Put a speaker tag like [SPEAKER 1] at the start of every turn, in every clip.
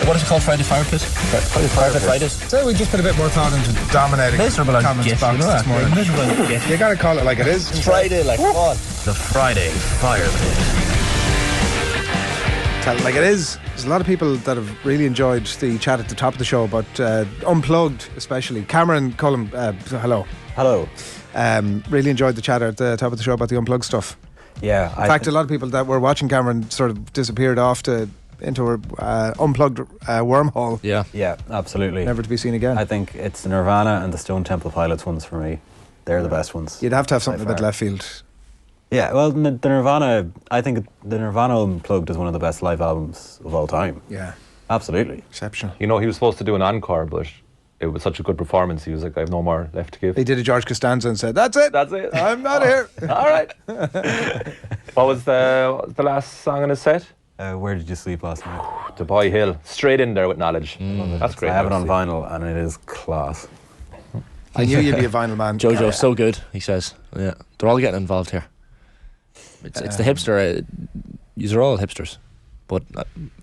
[SPEAKER 1] What is it called? Friday Firepit? Friday Fridays.
[SPEAKER 2] So we just put a bit more thought into dominating
[SPEAKER 1] Miserable
[SPEAKER 2] comments box this morning. You gotta call it like it is.
[SPEAKER 1] It's Friday, like what? The Friday Firepit.
[SPEAKER 2] Tell it like it is. There's a lot of people that have really enjoyed the chat at the top of the show, but Unplugged especially. Cameron, Colm, hello.
[SPEAKER 3] Hello.
[SPEAKER 2] Really enjoyed the chat at the top of the show about the Unplugged stuff.
[SPEAKER 3] Yeah.
[SPEAKER 2] In fact, a lot of people that were watching Cameron sort of disappeared off into her Unplugged wormhole.
[SPEAKER 3] Yeah, absolutely.
[SPEAKER 2] Never to be seen again.
[SPEAKER 3] I think it's the Nirvana and the Stone Temple Pilots ones for me. They're the best ones.
[SPEAKER 2] You'd have to have something a bit left field.
[SPEAKER 3] Yeah, well, the Nirvana, I think the Nirvana Unplugged is one of the best live albums of all time.
[SPEAKER 2] Yeah.
[SPEAKER 3] Absolutely.
[SPEAKER 2] Exceptional.
[SPEAKER 4] You know, he was supposed to do an encore, but it was such a good performance. He was like, I have no more left to give.
[SPEAKER 2] He did a George Costanza and said, "That's it.
[SPEAKER 4] That's it.
[SPEAKER 2] I'm not here."
[SPEAKER 4] All right. What was the last song in his set?
[SPEAKER 3] Where Did You Sleep Last Night?
[SPEAKER 4] The Boy Hill. Straight in there with knowledge. That's great.
[SPEAKER 3] I have it on vinyl and it is class.
[SPEAKER 2] I knew you'd be a vinyl man.
[SPEAKER 1] Jojo's so good, he says. Yeah, they're all getting involved here. It's the hipster. These are all hipsters, but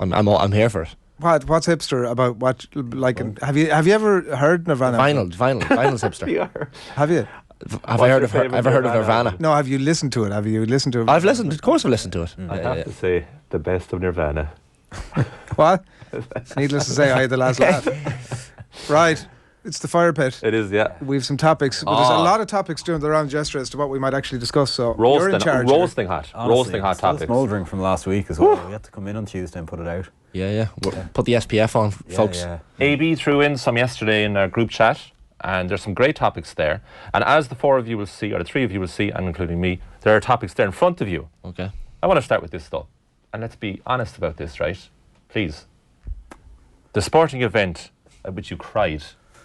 [SPEAKER 1] I'm here for it.
[SPEAKER 2] What's hipster about what? Like, have you ever heard Nirvana?
[SPEAKER 1] Vinyl's hipster.
[SPEAKER 4] Yeah.
[SPEAKER 2] Have you?
[SPEAKER 1] Have I heard of Nirvana?
[SPEAKER 2] No. Have you listened to it? Have you listened to it?
[SPEAKER 1] I've listened. Of course, I've listened to it.
[SPEAKER 4] I have to say, the best of Nirvana.
[SPEAKER 2] What? Needless to say, I had the last laugh. Right. It's the fire pit.
[SPEAKER 4] It is, yeah.
[SPEAKER 2] We've some topics. But there's a lot of topics doing the round gesture as to what we might actually discuss. So you're in charge.
[SPEAKER 4] Roasting hot.
[SPEAKER 3] Honestly,
[SPEAKER 4] roasting hot
[SPEAKER 3] still
[SPEAKER 4] topics.
[SPEAKER 3] smouldering from last week as well. We had to come in on Tuesday and put it out.
[SPEAKER 1] Yeah. Put the SPF on, folks.
[SPEAKER 3] Yeah.
[SPEAKER 4] AB threw in some yesterday in our group chat, and there's some great topics there. And as the four of you will see, or the three of you will see, and including me, there are topics there in front of you.
[SPEAKER 1] Okay.
[SPEAKER 4] I want to start with this though, and let's be honest about this, right? Please. The sporting event at which you cried.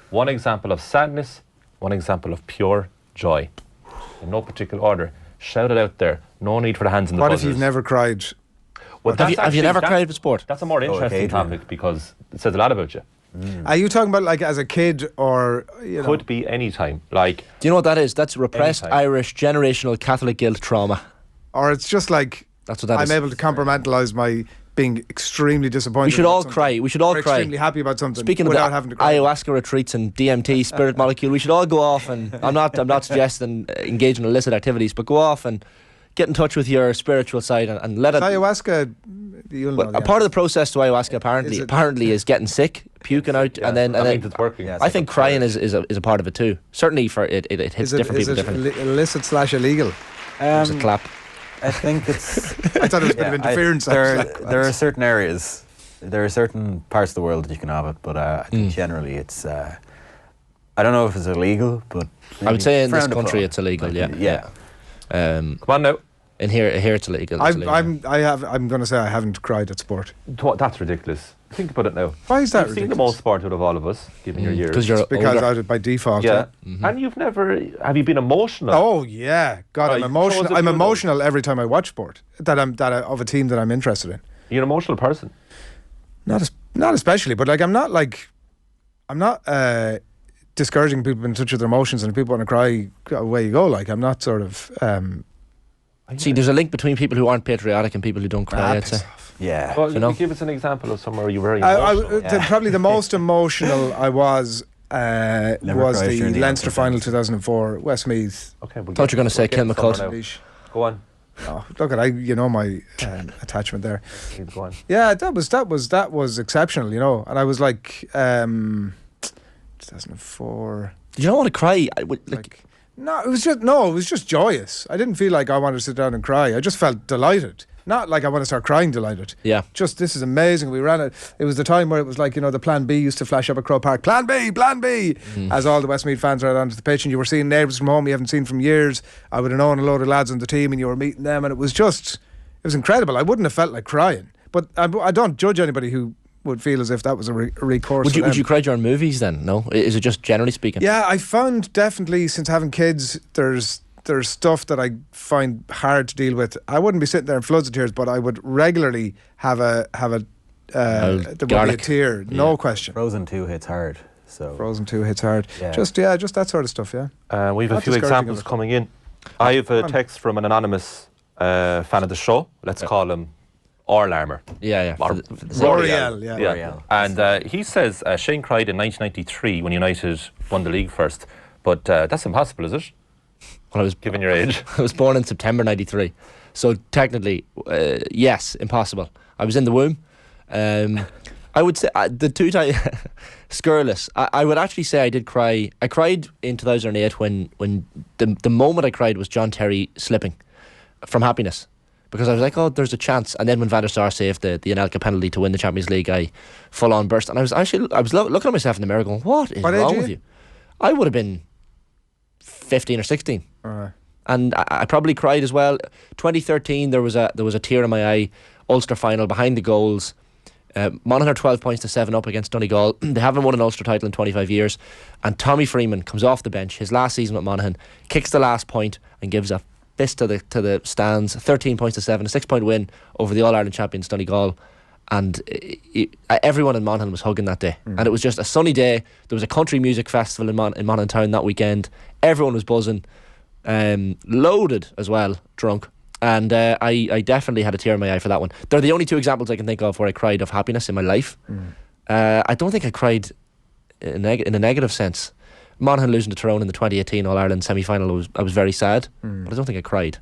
[SPEAKER 4] One example of sadness, one example of pure joy. In no particular order. Shout it out there. No need for the hands in the
[SPEAKER 2] What
[SPEAKER 4] buzzers.
[SPEAKER 2] if you've never cried?
[SPEAKER 4] Well,
[SPEAKER 1] Have you never cried with sport?
[SPEAKER 4] That's a more interesting
[SPEAKER 3] Adrian.
[SPEAKER 4] topic because it says a lot about you.
[SPEAKER 2] Are you talking about like as a kid or
[SPEAKER 4] Could be any time. Like,
[SPEAKER 1] Do you know what that is? That's repressed
[SPEAKER 4] Anytime.
[SPEAKER 1] Irish generational Catholic guilt trauma.
[SPEAKER 2] or it's just like
[SPEAKER 1] That's what that
[SPEAKER 2] I'm
[SPEAKER 1] is.
[SPEAKER 2] able to compartmentalise my being extremely disappointed.
[SPEAKER 1] We should
[SPEAKER 2] about
[SPEAKER 1] all
[SPEAKER 2] something,
[SPEAKER 1] cry. We should all
[SPEAKER 2] or
[SPEAKER 1] cry.
[SPEAKER 2] extremely happy about something.
[SPEAKER 1] Speaking of
[SPEAKER 2] without
[SPEAKER 1] the
[SPEAKER 2] having to cry.
[SPEAKER 1] ayahuasca retreats and DMT spirit molecule, we should all go off and I'm not suggesting engage in illicit activities, but go off and get in touch with your spiritual side and let it.
[SPEAKER 2] Ayahuasca, you'll know.
[SPEAKER 1] A part of the process to ayahuasca apparently is getting sick, puking out, and then
[SPEAKER 4] that means it's working.
[SPEAKER 3] Yeah,
[SPEAKER 1] I think crying is a part of it too. Certainly for it hits different people differently.
[SPEAKER 2] Illicit / illegal?
[SPEAKER 1] There's a clap.
[SPEAKER 3] I think it's...
[SPEAKER 2] I thought it was a bit of interference.
[SPEAKER 3] There are certain areas, there are certain parts of the world that you can have it, but I think generally it's... I don't know if it's illegal, but...
[SPEAKER 1] I would say in this
[SPEAKER 3] frowned
[SPEAKER 1] country
[SPEAKER 3] upon.
[SPEAKER 1] it's illegal,
[SPEAKER 3] Like,
[SPEAKER 1] yeah.
[SPEAKER 4] Come on now.
[SPEAKER 1] In here it's illegal. It's illegal.
[SPEAKER 2] I'm going to say I haven't cried at sport.
[SPEAKER 4] That's ridiculous. Think about it now.
[SPEAKER 2] Why is that
[SPEAKER 4] You've seen the
[SPEAKER 2] ridiculous?
[SPEAKER 4] most sport out of all of us, given your years.
[SPEAKER 1] Because you're
[SPEAKER 2] Because
[SPEAKER 1] older.
[SPEAKER 2] I did by default.
[SPEAKER 4] Yeah. And you've never... Have you been emotional?
[SPEAKER 2] Oh yeah, God, I'm
[SPEAKER 4] Right,
[SPEAKER 2] emotional.
[SPEAKER 4] show us a
[SPEAKER 2] I'm
[SPEAKER 4] few of
[SPEAKER 2] emotional every time I watch sport. Of a team that I'm interested in.
[SPEAKER 4] You're an emotional person.
[SPEAKER 2] Not especially, but like I'm not discouraging people in touch with their emotions, and if people want to cry, away you go. Like I'm not sort of.
[SPEAKER 1] See, there's a link between people who aren't patriotic and people who don't cry, I'd say.
[SPEAKER 3] Yeah.
[SPEAKER 4] Well,
[SPEAKER 1] You know?
[SPEAKER 4] give us an example of somewhere you were very emotional.
[SPEAKER 2] Probably the most emotional I was
[SPEAKER 3] Never
[SPEAKER 2] was
[SPEAKER 3] cried
[SPEAKER 2] the
[SPEAKER 3] during the
[SPEAKER 2] Leinster
[SPEAKER 3] Ulster
[SPEAKER 2] final
[SPEAKER 3] Fest.
[SPEAKER 2] 2004 Westmeath.
[SPEAKER 4] Okay, we'll
[SPEAKER 1] Thought you were going to say
[SPEAKER 4] we'll get
[SPEAKER 1] Kilmacud.
[SPEAKER 4] somewhere now. Go on.
[SPEAKER 2] Oh, look at my attachment there.
[SPEAKER 4] Go on.
[SPEAKER 2] Yeah, that was exceptional, and I was like 2004.
[SPEAKER 1] Did you not want to cry?
[SPEAKER 2] No, it was just joyous. I didn't feel like I wanted to sit down and cry. I just felt delighted. Not like I want to start crying delighted.
[SPEAKER 1] Yeah.
[SPEAKER 2] Just, this is amazing. We ran it. It was the time where it was like, the Plan B used to flash up at Croke Park. Plan B! As all the Westmeath fans ran onto the pitch, and you were seeing neighbours from home you haven't seen from years. I would have known a load of lads on the team, and you were meeting them, and it was incredible. I wouldn't have felt like crying. But I don't judge anybody who would feel as if that was a recourse.
[SPEAKER 1] Would you cry during movies then? No? Is it just generally speaking?
[SPEAKER 2] Yeah, I found definitely since having kids, there's stuff that I find hard to deal with. I wouldn't be sitting there in floods of tears, but I would regularly there would be a tear, no question.
[SPEAKER 3] Frozen 2 hits hard. So
[SPEAKER 2] Frozen 2 hits hard.
[SPEAKER 3] Yeah.
[SPEAKER 2] Just that sort of stuff. Yeah.
[SPEAKER 4] We have a
[SPEAKER 2] Not
[SPEAKER 4] few
[SPEAKER 2] discouraging
[SPEAKER 4] examples
[SPEAKER 2] of it.
[SPEAKER 4] coming in. I have a text from an anonymous fan of the show. Let's call him Or Larmer.
[SPEAKER 1] Yeah.
[SPEAKER 4] Or
[SPEAKER 2] Royale, yeah.
[SPEAKER 3] Royale.
[SPEAKER 4] And he says Shane cried in 1993 when United won the league first. But that's impossible, is it?
[SPEAKER 1] Well, I was
[SPEAKER 4] Given your age.
[SPEAKER 1] I was born in September '93, so technically, yes, impossible. I was in the womb. I would say the two times scurrilous. I would actually say I did cry. I cried in 2008 when the moment I cried was John Terry slipping from happiness, because I was like, oh, there's a chance. And then when Van der Sar saved the Anelka penalty to win the Champions League, I full on burst. And I was looking at myself in the mirror going, what is wrong with you? I would have been 15 or 16. And I probably cried as well. 2013, there was a tear in my eye. Ulster final behind the goals. Monaghan are 12 points to 7 up against Donegal. They haven't won an Ulster title in 25 years. And Tommy Freeman comes off the bench, his last season with Monaghan, kicks the last point and gives a fist to the stands. 13 points to 7, a 6-point win over the All-Ireland champions Donegal. And everyone in Monaghan was hugging that day. And it was just a sunny day. There was a country music festival in Monaghan Town that weekend. Everyone was buzzing. Loaded as well, drunk. And I definitely had a tear in my eye for that one. They're the only two examples I can think of where I cried of happiness in my life. I don't think I cried in a negative sense. Monaghan losing to Tyrone in the 2018 All-Ireland semi-final, I was very sad, but I don't think I cried.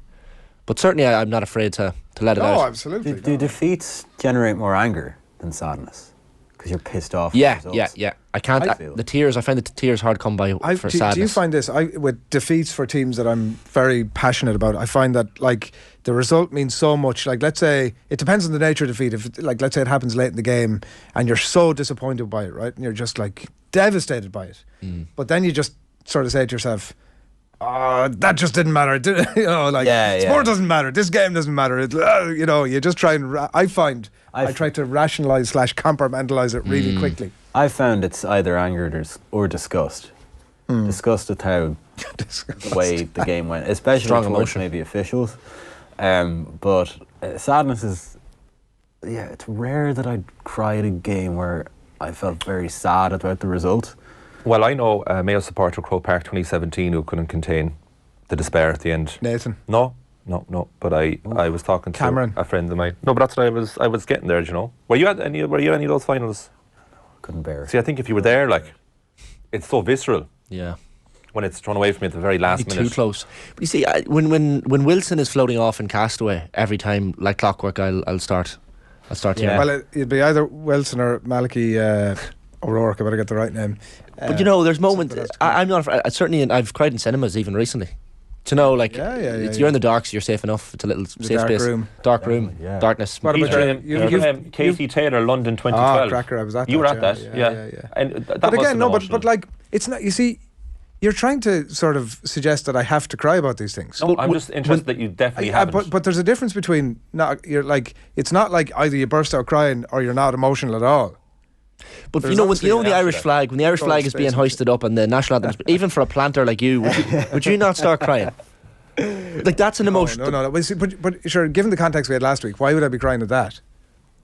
[SPEAKER 1] But certainly I'm not afraid to let it out.
[SPEAKER 2] Oh, absolutely.
[SPEAKER 3] Do defeats generate more anger than sadness? Because you're pissed off.
[SPEAKER 1] Yeah. I can't. The tears. I find the tears hard come by for sadness.
[SPEAKER 2] Do you find this? With defeats for teams that I'm very passionate about, I find that like the result means so much. Like, let's say it depends on the nature of defeat. If let's say it happens late in the game and you're so disappointed by it, right, and you're just like devastated by it, but then you just sort of say to yourself, oh, that just didn't matter. Sport doesn't matter. This game doesn't matter. You just try and I try to rationalise / compartmentalise it really quickly.
[SPEAKER 3] I've found it's either anger or disgust. Disgust at how the way the game went, especially towards maybe officials. But sadness is, it's rare that I'd cry at a game where I felt very sad about the result.
[SPEAKER 4] Well, I know a Mayo supporter, Croke Park 2017, who couldn't contain the despair at the end.
[SPEAKER 2] Nathan?
[SPEAKER 4] No. But I was talking to
[SPEAKER 2] Cameron.
[SPEAKER 4] a friend of mine. No, but that's what I was getting there. You know, were you at any of those finals?
[SPEAKER 3] Couldn't bear it.
[SPEAKER 4] See, I think if you were there, like, it's so visceral.
[SPEAKER 1] Yeah.
[SPEAKER 4] When it's thrown away from you at the very last minute.
[SPEAKER 1] Too close. But you see, when Wilson is floating off in Castaway, every time like clockwork, I'll start hearing.
[SPEAKER 2] Well, it'd be either Wilson or Malachy O'Rourke. I better get the right name.
[SPEAKER 1] But there's moments. I'm not. Certainly, I've cried in cinemas even recently. To know, like, you're in the dark, so you're safe enough. It's a little safe
[SPEAKER 2] dark
[SPEAKER 1] space.
[SPEAKER 2] Dark
[SPEAKER 1] room, darkness.
[SPEAKER 2] What about
[SPEAKER 4] Katie Taylor, London 2012.
[SPEAKER 2] Cracker, I was at that.
[SPEAKER 4] You were at that,
[SPEAKER 2] yeah.
[SPEAKER 4] And that
[SPEAKER 2] but again,
[SPEAKER 4] no,
[SPEAKER 2] but like, it's not. You see, you're trying to sort of suggest that I have to cry about these things.
[SPEAKER 4] No, I'm just interested that you definitely haven't.
[SPEAKER 2] But there's a difference between it's not like either you burst out crying or you're not emotional at all.
[SPEAKER 1] But when the Irish flag, when the Irish flag is being hoisted up and the national anthem, even for a planter like you, would you not start crying? Like, that's an emotion.
[SPEAKER 2] No. But sure, given the context we had last week, why would I be crying at that?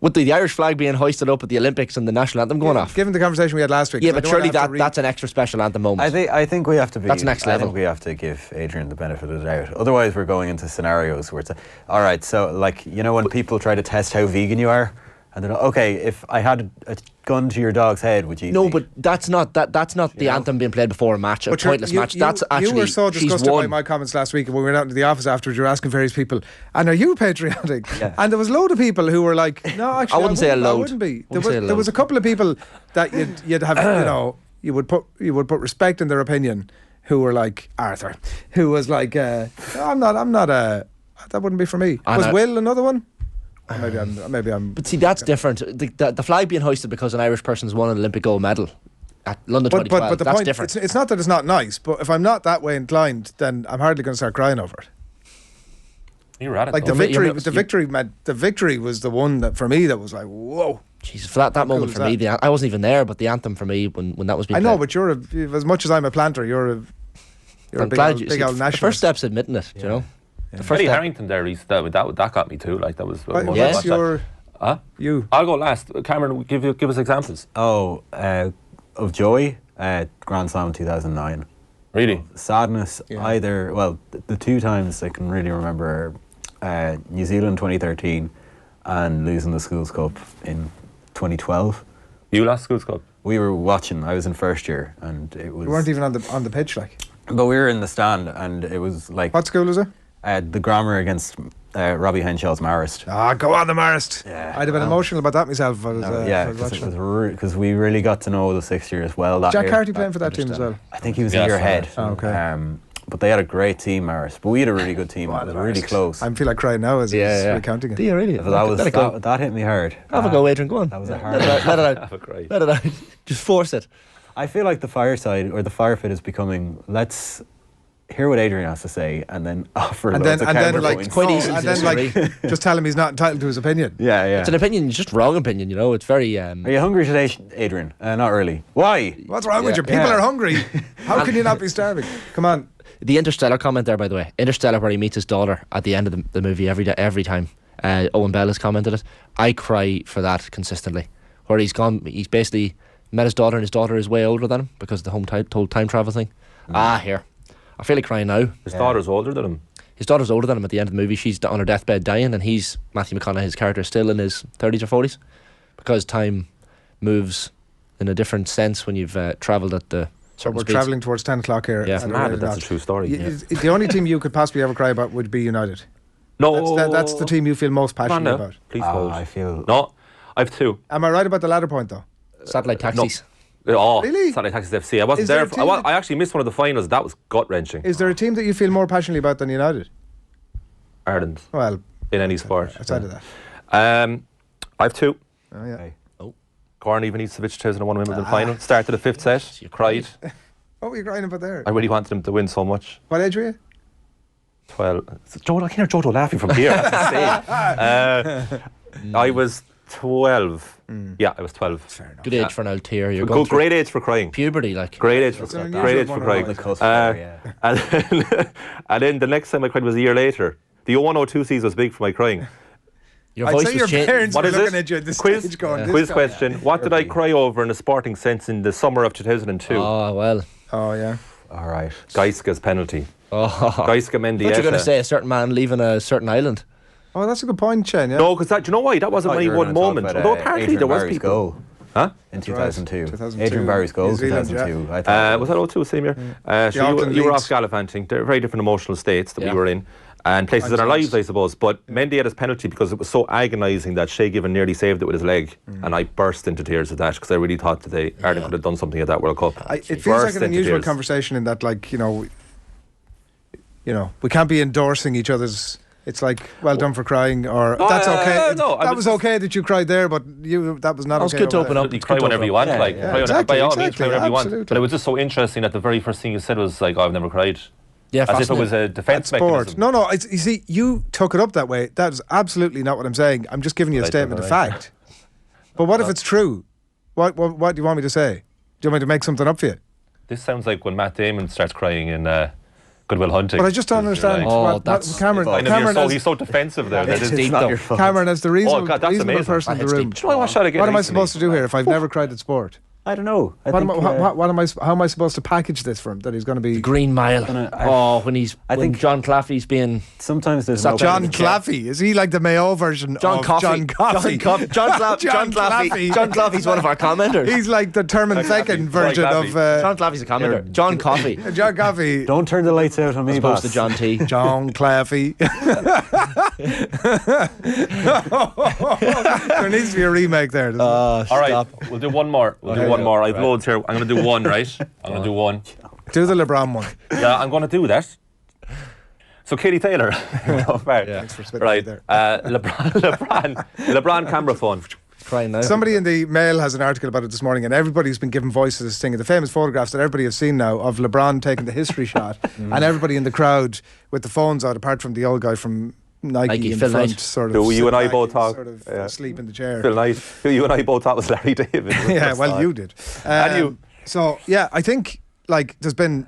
[SPEAKER 1] With the Irish flag being hoisted up at the Olympics and the national anthem going off.
[SPEAKER 2] Given the conversation we had last week.
[SPEAKER 1] Yeah, but surely that's an extra special anthem moment.
[SPEAKER 3] I think we have to be.
[SPEAKER 1] That's next level.
[SPEAKER 3] I think we have to give Adrian the benefit of the doubt. Otherwise, we're going into scenarios where it's all right. So, like, when people try to test how vegan you are, and they're like, okay, if I had a gun to your dog's head, would you?
[SPEAKER 1] No, but that's not the anthem being played before a match, a pointless match. That's actually,
[SPEAKER 2] you were so disgusted by my comments last week when we went out into the office afterwards. You were asking various people, and are you patriotic? Yeah. And there was a load of people who were like, no, actually,
[SPEAKER 1] I wouldn't say a load.
[SPEAKER 2] I wouldn't be. There was a couple of people that you'd have, you would put respect in their opinion, who were like Arthur, who was like, I'm not that wouldn't be for me. Was Will another one? Maybe I'm.
[SPEAKER 1] But see, that's different. The flag being hoisted because an Irish person's won an Olympic gold medal at London 2012.
[SPEAKER 2] But the
[SPEAKER 1] that's
[SPEAKER 2] point,
[SPEAKER 1] different.
[SPEAKER 2] It's not that it's not nice, but if I'm not that way inclined, then I'm hardly going to start crying over it.
[SPEAKER 4] You're at it.
[SPEAKER 2] Like the victory was the one that for me that was like, whoa.
[SPEAKER 1] Jesus, for that moment for me, I wasn't even there, but the anthem for me when that was being played.
[SPEAKER 2] I know, but you're as much as I'm a planter, you're a big old nationalist.
[SPEAKER 1] The first step's admitting it, you know.
[SPEAKER 4] The first Eddie Harrington there, that got me too. Like, that was.
[SPEAKER 2] What's your? You.
[SPEAKER 4] I'll go last. Cameron, give us examples.
[SPEAKER 3] Of joy, Grand Slam 2009.
[SPEAKER 4] Really?
[SPEAKER 3] Sadness, either. Well, the two times I can really remember, New Zealand 2013, and losing the Schools Cup in 2012.
[SPEAKER 4] You lost Schools Cup?
[SPEAKER 3] We were watching. I was in first year, and it was.
[SPEAKER 2] You weren't even on the pitch, like.
[SPEAKER 3] But we were in the stand, and it was like.
[SPEAKER 2] What school is it?
[SPEAKER 3] The Grammar against Robbie Henshaw's Marist.
[SPEAKER 2] Ah, go on the Marist.
[SPEAKER 3] Yeah,
[SPEAKER 2] I'd have been emotional about that myself if I was.
[SPEAKER 3] Because we really got to know the 6th year as well.
[SPEAKER 2] Jack Carty playing for that team as well.
[SPEAKER 3] I think he was a year ahead.
[SPEAKER 2] Oh, okay.
[SPEAKER 3] But they had a great team, Marist. But we had a really good team. It was really close.
[SPEAKER 2] I feel like crying now as he's recounting it.
[SPEAKER 1] Do you really?
[SPEAKER 3] That hit me hard.
[SPEAKER 1] Have a go, Adrian. Go on.
[SPEAKER 3] That was a hard.
[SPEAKER 1] Let it out.
[SPEAKER 4] Have a cry.
[SPEAKER 1] Let it out. Just force it.
[SPEAKER 3] I feel like the fireside or the Firepit is becoming. Let's hear what Adrian has to say, and then offer loads of counterpoints.
[SPEAKER 1] Quite easy to
[SPEAKER 2] and then
[SPEAKER 1] disagree.
[SPEAKER 2] just tell him he's not entitled to his opinion.
[SPEAKER 3] Yeah.
[SPEAKER 1] It's an opinion, it's just wrong opinion, you know. It's very.
[SPEAKER 3] Are you hungry today, Adrian? Not really. Why?
[SPEAKER 2] What's wrong with you? People are hungry. How can you not be starving? Come on.
[SPEAKER 1] The Interstellar comment there, by the way. Interstellar, where he meets his daughter at the end of the movie every time. Owen Bell has commented it. I cry for that consistently. Where he's basically met his daughter, and his daughter is way older than him because of the whole time travel thing. Here. I feel like crying now.
[SPEAKER 4] His daughter's older than him.
[SPEAKER 1] His daughter's older than him at the end of the movie. She's on her deathbed dying, and he's, Matthew McConaughey's character, still in his 30s or 40s. Because time moves in a different sense when you've travelled at the certain
[SPEAKER 2] We're
[SPEAKER 1] speeds.
[SPEAKER 2] travelling towards 10 o'clock here.
[SPEAKER 1] Yeah.
[SPEAKER 4] It's mad that that's a true story.
[SPEAKER 2] The only team you could possibly ever cry about would be United.
[SPEAKER 4] No.
[SPEAKER 2] That's the team you feel most passionate about.
[SPEAKER 4] Please hold.
[SPEAKER 3] I feel.
[SPEAKER 4] No, I've two.
[SPEAKER 2] Am I right about the latter point, though?
[SPEAKER 1] Satellite taxis.
[SPEAKER 4] Oh,
[SPEAKER 2] Really?
[SPEAKER 4] Saturday Taxis FC. I wasn't
[SPEAKER 2] Is there
[SPEAKER 4] there.
[SPEAKER 2] a team that-
[SPEAKER 4] I actually missed one of the finals. That was gut wrenching.
[SPEAKER 2] Is there a team that you feel more passionately about than United?
[SPEAKER 4] Ireland
[SPEAKER 2] Well,
[SPEAKER 4] in any sport.
[SPEAKER 2] outside of that.
[SPEAKER 4] I've two.
[SPEAKER 2] Oh, yeah.
[SPEAKER 3] Hey.
[SPEAKER 4] Corn Ivanisevic 2001 Wimbledon final. Started the 5th set.
[SPEAKER 1] You
[SPEAKER 4] Cried.
[SPEAKER 2] What were you crying about there?
[SPEAKER 4] I really wanted him to win so much.
[SPEAKER 2] What age were you?
[SPEAKER 4] 12. Jodo, I can hear Jodo laughing from here. That's insane. I was 12. Yeah, I was 12.
[SPEAKER 2] Fair enough.
[SPEAKER 1] Good age for an Altier. You're going through
[SPEAKER 4] Great age for crying.
[SPEAKER 1] puberty, like.
[SPEAKER 4] Great age for
[SPEAKER 2] It's an
[SPEAKER 4] great age
[SPEAKER 2] unusual
[SPEAKER 4] for
[SPEAKER 2] one,
[SPEAKER 4] crying.
[SPEAKER 3] The cusp there, yeah.
[SPEAKER 4] And then the next time I cried was a year later. The 0102 season was big for my crying.
[SPEAKER 1] Your
[SPEAKER 2] I'd
[SPEAKER 1] voice
[SPEAKER 2] say
[SPEAKER 1] was
[SPEAKER 2] your
[SPEAKER 1] changing.
[SPEAKER 2] parents
[SPEAKER 4] What
[SPEAKER 2] were
[SPEAKER 4] is
[SPEAKER 2] looking
[SPEAKER 4] it?
[SPEAKER 2] at you at this
[SPEAKER 4] Quiz,
[SPEAKER 2] stage going,
[SPEAKER 4] quiz
[SPEAKER 2] this guy.
[SPEAKER 4] question. What did I cry over in a sporting sense in the summer of 2002?
[SPEAKER 1] Oh, well.
[SPEAKER 2] Oh, yeah.
[SPEAKER 3] All right.
[SPEAKER 4] Gaiska's penalty.
[SPEAKER 1] Oh.
[SPEAKER 4] Gaiska
[SPEAKER 1] I thought you
[SPEAKER 4] Mendieta.
[SPEAKER 1] were going to say a certain man leaving a certain island.
[SPEAKER 2] Oh, that's a good point, Shane. Yeah.
[SPEAKER 4] No, because do you know why? That wasn't my one moment. Although apparently there was people.
[SPEAKER 3] Goal
[SPEAKER 4] Huh?
[SPEAKER 3] in 2002.
[SPEAKER 2] 2002.
[SPEAKER 3] Adrian Barry's goal,
[SPEAKER 2] New Zealand,
[SPEAKER 3] 2002. I thought
[SPEAKER 4] Was that 02, same year? So
[SPEAKER 2] Auckland
[SPEAKER 4] you were
[SPEAKER 2] Leeds.
[SPEAKER 4] off gallivanting. They're very different emotional states that
[SPEAKER 1] Yeah.
[SPEAKER 4] we were in. And places in our
[SPEAKER 2] Times.
[SPEAKER 4] lives, I suppose. But Mendieta's penalty, because it was so agonising that Shea Given nearly saved it with his leg. And I burst into tears at that because I really thought that Ireland could have done something at that World Cup.
[SPEAKER 2] It feels
[SPEAKER 4] Burst
[SPEAKER 2] like an
[SPEAKER 4] into
[SPEAKER 2] unusual
[SPEAKER 4] tears.
[SPEAKER 2] conversation in that, like, you know, we can't be endorsing each other's. It's like, well done for crying, or that's okay.
[SPEAKER 4] no,
[SPEAKER 2] that was okay that you cried there, but that was not
[SPEAKER 1] That was
[SPEAKER 2] okay.
[SPEAKER 1] good to
[SPEAKER 2] over
[SPEAKER 1] open
[SPEAKER 2] there.
[SPEAKER 1] up.
[SPEAKER 4] You cry whenever you want,
[SPEAKER 3] Yeah,
[SPEAKER 4] like
[SPEAKER 3] yeah.
[SPEAKER 4] cry
[SPEAKER 2] Exactly,
[SPEAKER 4] by all means,
[SPEAKER 2] exactly,
[SPEAKER 4] cry whenever you want.
[SPEAKER 2] absolutely.
[SPEAKER 4] But it was just so interesting that the very first thing you said was like, "Oh, I've never cried,"
[SPEAKER 1] Yeah,
[SPEAKER 4] as if it
[SPEAKER 1] fascinating.
[SPEAKER 4] was a defence
[SPEAKER 2] Sport.
[SPEAKER 4] mechanism.
[SPEAKER 2] No. You see, you took it up that way. That is absolutely not what I'm saying. I'm just giving you a
[SPEAKER 4] Right,
[SPEAKER 2] statement of
[SPEAKER 4] right.
[SPEAKER 2] fact. But what if it's true? What do you want me to say? Do you want me to make something up for you?
[SPEAKER 4] This sounds like when Matt Damon starts crying in Goodwill Hunting.
[SPEAKER 2] But I just don't
[SPEAKER 4] Because you're
[SPEAKER 2] understand.
[SPEAKER 1] Oh,
[SPEAKER 2] what
[SPEAKER 1] that's-
[SPEAKER 2] Cameron.
[SPEAKER 4] I know
[SPEAKER 2] Cameron,
[SPEAKER 4] he's so defensive there. That
[SPEAKER 1] It's
[SPEAKER 4] is
[SPEAKER 1] deep,
[SPEAKER 3] not
[SPEAKER 1] though.
[SPEAKER 3] your fault.
[SPEAKER 2] Cameron, as the reasonable,
[SPEAKER 4] God, that's
[SPEAKER 2] reasonable
[SPEAKER 4] amazing.
[SPEAKER 2] person in the
[SPEAKER 1] It's
[SPEAKER 2] room.
[SPEAKER 1] deep.
[SPEAKER 4] Do you know I watched that again?
[SPEAKER 2] What am I
[SPEAKER 4] recently?
[SPEAKER 2] supposed to do here if I've never cried at sport?
[SPEAKER 3] I don't know. I
[SPEAKER 2] What
[SPEAKER 3] think,
[SPEAKER 2] how am I supposed to package this for him? That he's going to be
[SPEAKER 1] Green Mile. When
[SPEAKER 3] I think-
[SPEAKER 1] John Claffey's being
[SPEAKER 3] sometimes there's
[SPEAKER 1] Stop
[SPEAKER 3] no
[SPEAKER 2] John Claffey. Is he like the Mayo version
[SPEAKER 1] John
[SPEAKER 2] of
[SPEAKER 1] Coffey.
[SPEAKER 2] John Coffey?
[SPEAKER 1] John
[SPEAKER 2] John
[SPEAKER 1] Claffey.
[SPEAKER 2] Claffey.
[SPEAKER 1] John Claffey's one of our commenters.
[SPEAKER 2] He's like the Terman Feckin version
[SPEAKER 4] Claffey.
[SPEAKER 2] of
[SPEAKER 1] John Claffey's a commenter. John Coffey. As
[SPEAKER 2] John Coffey.
[SPEAKER 3] Don't turn the lights out on me,
[SPEAKER 1] opposed
[SPEAKER 3] boss.
[SPEAKER 1] to John T.
[SPEAKER 2] John Claffey. There needs to be a remake there. doesn't
[SPEAKER 4] All right,
[SPEAKER 1] Stop.
[SPEAKER 4] we'll do one more. We'll do
[SPEAKER 1] Okay,
[SPEAKER 4] one
[SPEAKER 1] yeah,
[SPEAKER 4] more. I've
[SPEAKER 1] right.
[SPEAKER 4] loads here. I'm going to do one, right? I'm going to do one.
[SPEAKER 2] it? Do the LeBron one.
[SPEAKER 4] Yeah, I'm going to do that. So Katie Taylor.
[SPEAKER 2] Thanks for spitting
[SPEAKER 4] Right.
[SPEAKER 2] there.
[SPEAKER 4] LeBron camera phone.
[SPEAKER 1] Crying now.
[SPEAKER 2] Somebody in the Mail has an article about it this morning, and everybody's been given voice to this thing. The famous photographs that everybody has seen now of LeBron taking the history shot, and everybody in the crowd with the phones out, apart from the old guy from Nike in
[SPEAKER 1] Phil
[SPEAKER 2] front,
[SPEAKER 1] Knight.
[SPEAKER 2] sort of.
[SPEAKER 4] Who you and I
[SPEAKER 2] sitting
[SPEAKER 4] both
[SPEAKER 2] back,
[SPEAKER 4] thought,
[SPEAKER 2] sort of
[SPEAKER 4] yeah.
[SPEAKER 2] asleep in the chair.
[SPEAKER 4] Phil Knight, who you and I both thought was Larry David.
[SPEAKER 2] Yeah, well, you did.
[SPEAKER 4] And you.
[SPEAKER 2] So, yeah, I think, like, there's been,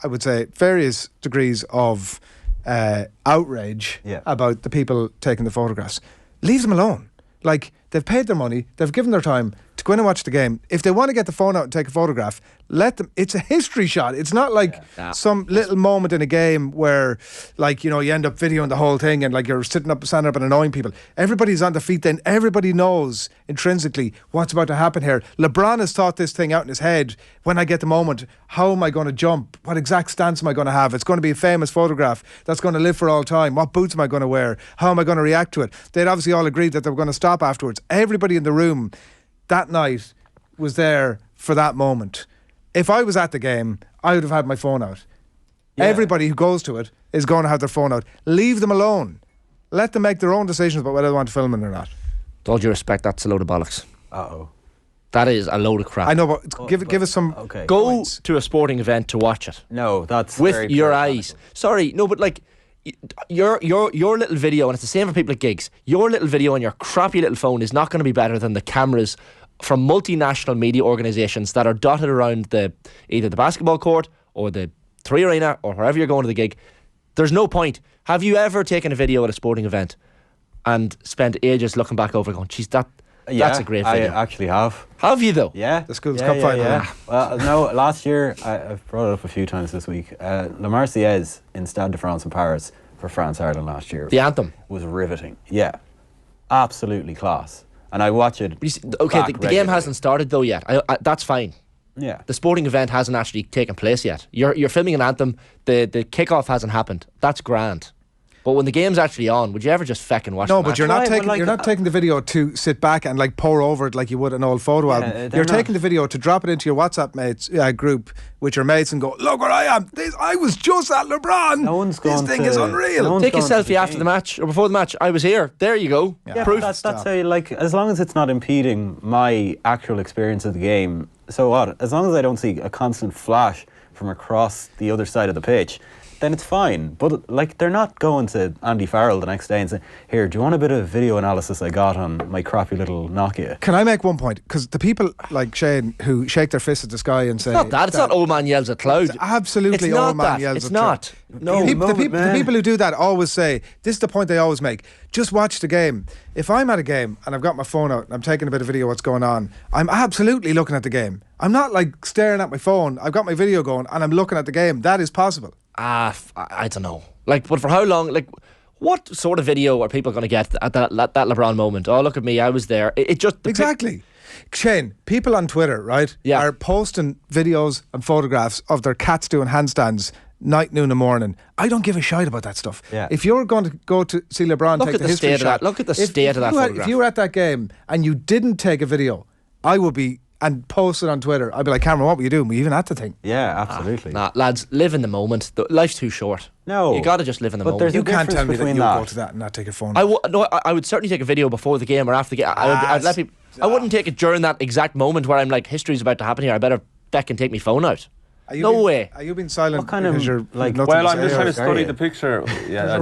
[SPEAKER 2] I would say, various degrees of outrage
[SPEAKER 3] Yeah.
[SPEAKER 2] about the people taking the photographs. Leave them alone. Like, they've paid their money, they've given their time to go in and watch the game. If they want to get the phone out and take a photograph, let them. It's a history shot. It's not like some little moment in a game where, like, you know, you end up videoing the whole thing and like you're standing up and annoying people. Everybody's on their feet then. Everybody knows intrinsically what's about to happen here. LeBron has thought this thing out in his head. When I get the moment, how am I going to jump? What exact stance am I going to have? It's going to be a famous photograph that's going to live for all time. What boots am I going to wear? How am I going to react to it? They'd obviously all agreed that they were going to stop afterwards. Everybody in the room that night was there for that moment. If I was at the game, I would have had my phone out. Yeah. Everybody who goes to it is going to have their phone out. Leave them alone. Let them make their own decisions about whether they want to film it or not.
[SPEAKER 1] With all due respect, that's a load of bollocks.
[SPEAKER 3] Uh-oh.
[SPEAKER 1] That is a load of crap.
[SPEAKER 2] I know, but give us some
[SPEAKER 1] Go
[SPEAKER 2] points.
[SPEAKER 1] to a sporting event to watch it.
[SPEAKER 3] No, that's
[SPEAKER 1] with
[SPEAKER 3] very
[SPEAKER 1] your eyes. Sorry, no, but like your little video, and it's the same for people at gigs. Your little video on your crappy little phone is not going to be better than the cameras from multinational media organisations that are dotted around either the basketball court or the Three Arena or wherever you're going to the gig. There's no point. Have you ever taken a video at a sporting event and spent ages looking back over going, geez, that's a great video?
[SPEAKER 3] I actually have.
[SPEAKER 1] Have you though?
[SPEAKER 3] Yeah.
[SPEAKER 2] The Schools Cup final.
[SPEAKER 3] Yeah. Well, no, last year, I've brought it up a few times this week, Le Marseillaise in Stade de France in Paris for France-Ireland last year.
[SPEAKER 1] The anthem.
[SPEAKER 3] Was riveting. Yeah. Absolutely class. And I watch it.
[SPEAKER 1] The game hasn't started though yet. That's fine.
[SPEAKER 3] Yeah.
[SPEAKER 1] The sporting event hasn't actually taken place yet. You're filming an anthem. The kickoff hasn't happened. That's grand. But when the game's actually on, would you ever just feckin' watch?
[SPEAKER 2] No,
[SPEAKER 1] the
[SPEAKER 2] but
[SPEAKER 1] match?
[SPEAKER 2] you're not taking the video to sit back and like pour over it like you would an old photo album. You're taking the video to drop it into your WhatsApp mates group with your mates and go, look where I am. I was just at LeBron. This thing is unreal.
[SPEAKER 1] Take a selfie after the match or before the match. I was here. There you go.
[SPEAKER 3] Yeah,
[SPEAKER 1] proof.
[SPEAKER 3] That's as long as it's not impeding my actual experience of the game. So what? As long as I don't see a constant flash from across the other side of the pitch, then it's fine. But like, they're not going to Andy Farrell the next day and saying, here, do you want a bit of video analysis I got on my crappy little Nokia?
[SPEAKER 2] Can I make one point? Because the people like Shane who shake their fists at the sky and say,
[SPEAKER 1] it's not that. It's not old man yells at cloud.
[SPEAKER 2] It's absolutely
[SPEAKER 1] it's
[SPEAKER 2] old man
[SPEAKER 1] that.
[SPEAKER 2] yells
[SPEAKER 1] it's
[SPEAKER 2] at
[SPEAKER 1] not.
[SPEAKER 2] No. The people who do that always say, this is the point they always make, just watch the game. If I'm at a game and I've got my phone out and I'm taking a bit of video of what's going on, I'm absolutely looking at the game. I'm not like staring at my phone. I've got my video going and I'm looking at the game. That is possible.
[SPEAKER 1] I don't know. Like, but for how long? Like, what sort of video are people going to get at that LeBron moment? Oh, look at me, I was there. It just
[SPEAKER 2] exactly. Shane, people on Twitter, right, are posting videos and photographs of their cats doing handstands night, noon and morning. I don't give a shite about that stuff.
[SPEAKER 3] Yeah.
[SPEAKER 2] If you're going to go to see LeBron take the history shot,
[SPEAKER 1] look at the state of that photograph.
[SPEAKER 2] If you were at that game and you didn't take a video, I would be and post it on Twitter. I'd be like, Cameron, what were you doing? Were you even at the thing?
[SPEAKER 3] Yeah, absolutely.
[SPEAKER 1] Nah, lads, live in the moment. Life's too short.
[SPEAKER 3] No.
[SPEAKER 1] You got to just live in the moment.
[SPEAKER 2] You can't tell me that you'll go to that and not take a phone.
[SPEAKER 1] I would certainly take a video before the game or after the game. I'd let people. I wouldn't take it during that exact moment where I'm like, history's about to happen here. I better back and take my phone out. No way.
[SPEAKER 2] Are you being silent?
[SPEAKER 3] What kind of,
[SPEAKER 2] you're
[SPEAKER 3] like,
[SPEAKER 4] well, I'm just trying to study the picture. Yeah,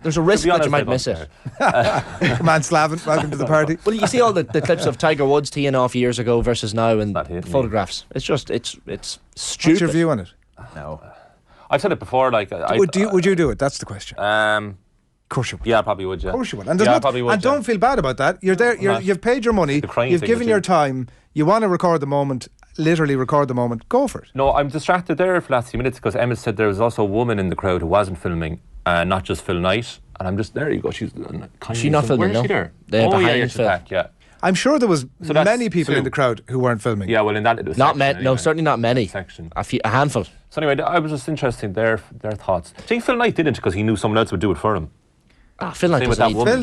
[SPEAKER 1] there's a risk that you might miss it.
[SPEAKER 2] Come on, Slavin, welcome to the party.
[SPEAKER 1] Well, you see all the clips of Tiger Woods teeing off years ago versus now and the photographs. It's just, it's stupid.
[SPEAKER 2] What's your view on it?
[SPEAKER 3] No.
[SPEAKER 4] I've said it before. Like,
[SPEAKER 2] would you do it? That's the question.
[SPEAKER 4] Of
[SPEAKER 2] course you would.
[SPEAKER 4] Yeah, I probably would. Yeah.
[SPEAKER 2] Of course you would. And don't feel bad about that. You're there. You've paid your money. You've given your time. You want to record the moment. Literally record the moment. Go for it.
[SPEAKER 4] No, I'm distracted there for the last few minutes because Emma said there was also a woman in the crowd who wasn't filming, not just Phil Knight. And I'm just, there you go. She's
[SPEAKER 1] not filming.
[SPEAKER 4] Where is she there? She's back. Yeah.
[SPEAKER 2] I'm sure there was many people in the crowd who weren't filming.
[SPEAKER 4] Yeah, well, in that it
[SPEAKER 1] not many. No, certainly not many.
[SPEAKER 4] Section.
[SPEAKER 1] A handful.
[SPEAKER 4] So anyway, I was just interested in their thoughts. I think Phil Knight didn't because he knew someone else would do it for him.
[SPEAKER 1] Phil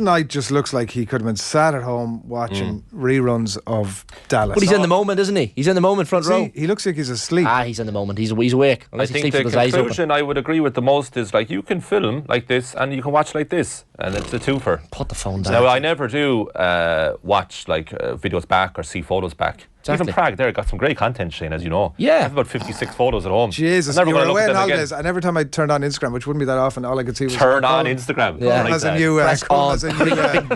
[SPEAKER 2] Knight just looks like he could have been sat at home watching reruns of Dallas.
[SPEAKER 1] But he's in the moment, isn't he? He's in the moment, front row.
[SPEAKER 2] He looks like he's asleep.
[SPEAKER 1] He's in the moment. He's awake.
[SPEAKER 4] I think the conclusion I would agree with the most is like you can film like this and you can watch like this, and it's a twofer.
[SPEAKER 1] Put the phone down.
[SPEAKER 4] Now I never do watch like videos back or see photos back. Exactly. Even Prague there got some great content, Shane, as you know.
[SPEAKER 1] Yeah.
[SPEAKER 4] I have about 56 photos at home.
[SPEAKER 2] Jesus, you were away on holidays, and every time I turned on Instagram, which wouldn't be that often, all I could see was
[SPEAKER 4] turn on Instagram.
[SPEAKER 2] Yeah, has a new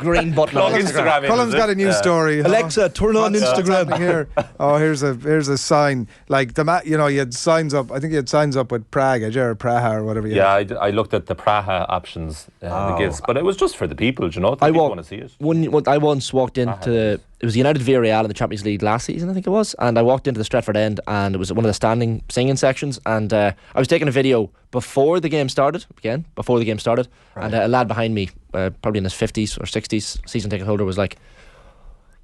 [SPEAKER 1] green button on
[SPEAKER 4] Instagram.
[SPEAKER 2] Colm's got a new story.
[SPEAKER 1] Alexa, turn on Instagram.
[SPEAKER 2] Here. Oh, here's a sign. Like you had signs up. I think you had signs up with Prague, or Praha, or whatever.
[SPEAKER 4] I looked at the Praha options it gives, but it was just for the people. You know, the people want to see it.
[SPEAKER 1] I once walked into it was United Villarreal in the Champions League last season, I think it was, and I walked into the Stretford end, and it was one of the standing singing sections, and I was taking a video before the game started, and a lad behind me, probably in his 50s or 60s, season ticket holder, was like,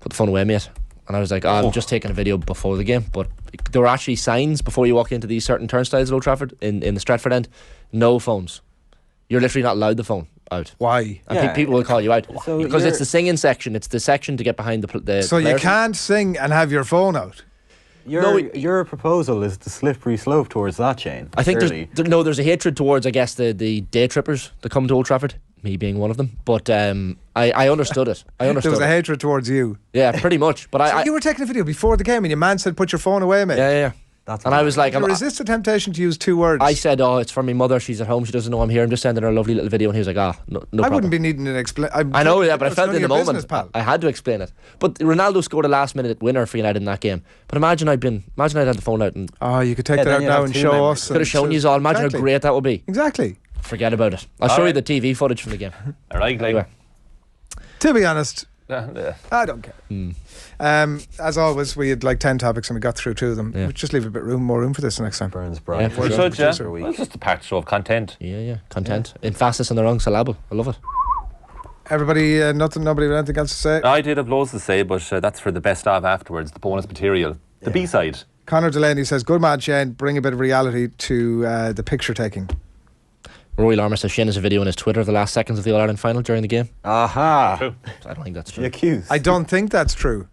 [SPEAKER 1] "Put the phone away, mate." And I was like, I'm just taking a video before the game. But there were actually signs before you walk into these certain turnstiles at Old Trafford, in the Stretford end, no phones. You're literally not allowed the phone out.
[SPEAKER 2] Why?
[SPEAKER 1] And people will call you out. Because it's the singing section. It's the section to get behind the
[SPEAKER 2] So you can't sing and have your phone out?
[SPEAKER 3] Your proposal is the slippery slope towards that, Shane.
[SPEAKER 1] I think there's a hatred towards, I guess, the day trippers that come to Old Trafford, me being one of them. But I understood it. There was
[SPEAKER 2] a hatred towards you.
[SPEAKER 1] Yeah, pretty much. But you
[SPEAKER 2] were taking a video before the game and your man said, "Put your phone away, mate."
[SPEAKER 1] Yeah. And I was like,
[SPEAKER 2] you resist the temptation to use 2 words.
[SPEAKER 1] I said, it's for my mother, she's at home, she doesn't know I'm here, I'm just sending her a lovely little video. And he was like, no problem.
[SPEAKER 2] I wouldn't be needing an explanation.
[SPEAKER 1] I know, yeah, but I felt in the moment I had to explain it. But Ronaldo scored a last minute winner for United in that game. But imagine I'd had the phone out and
[SPEAKER 2] you could take that out now and show us.
[SPEAKER 1] Could have shown you all. Imagine how great that would be.
[SPEAKER 2] Exactly.
[SPEAKER 1] Forget about it. I'll show you the TV footage from the game.
[SPEAKER 4] Alright, Glenn.
[SPEAKER 2] To be honest, I don't care. As always, we had like 10 topics and we got through 2 of them. We just leave a bit more room for this next time.
[SPEAKER 3] Burns bright.
[SPEAKER 4] We should, yeah. It's just a packed show of content.
[SPEAKER 1] Yeah, content. Emphasis on the wrong syllable. I love it.
[SPEAKER 2] Everybody, nobody with anything else to say?
[SPEAKER 4] I did have loads to say, but that's for the best of afterwards, the bonus material. The B-side.
[SPEAKER 2] Conor Delaney says, "Good man, Shane, bring a bit of reality to the picture taking."
[SPEAKER 1] Rory Larmer says Shane has a video on his Twitter of the last seconds of the All-Ireland final during the game.
[SPEAKER 3] Aha.
[SPEAKER 4] True.
[SPEAKER 1] I don't think that's true.
[SPEAKER 3] The accused.
[SPEAKER 2] I don't think that's true.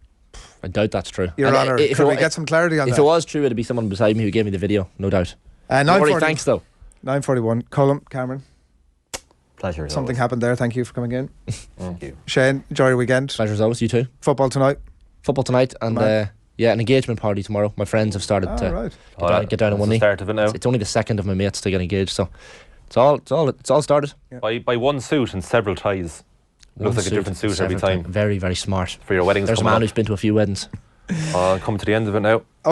[SPEAKER 1] I doubt that's true.
[SPEAKER 2] Your Honour, could we get some clarity on that?
[SPEAKER 1] If it was true, it'd be someone beside me who gave me the video, no doubt. Rory, thanks though.
[SPEAKER 2] 9:41. Colm Cameron.
[SPEAKER 3] Pleasure as
[SPEAKER 2] Something
[SPEAKER 3] always.
[SPEAKER 2] happened there. Thank you for coming in.
[SPEAKER 3] Thank you.
[SPEAKER 2] Shane, enjoy your weekend.
[SPEAKER 1] Pleasure as always. You too.
[SPEAKER 2] Football tonight.
[SPEAKER 1] And an engagement party tomorrow. My friends have started to get down on one knee.
[SPEAKER 4] Start of it now.
[SPEAKER 1] It's only the second of my mates to get engaged, so it's all started.
[SPEAKER 4] Yeah. By one suit and several ties. Looks like a different suit every time.
[SPEAKER 1] Very, very smart.
[SPEAKER 4] For your weddings.
[SPEAKER 1] There's a man who's been to a few weddings.
[SPEAKER 4] Coming to the end of it now.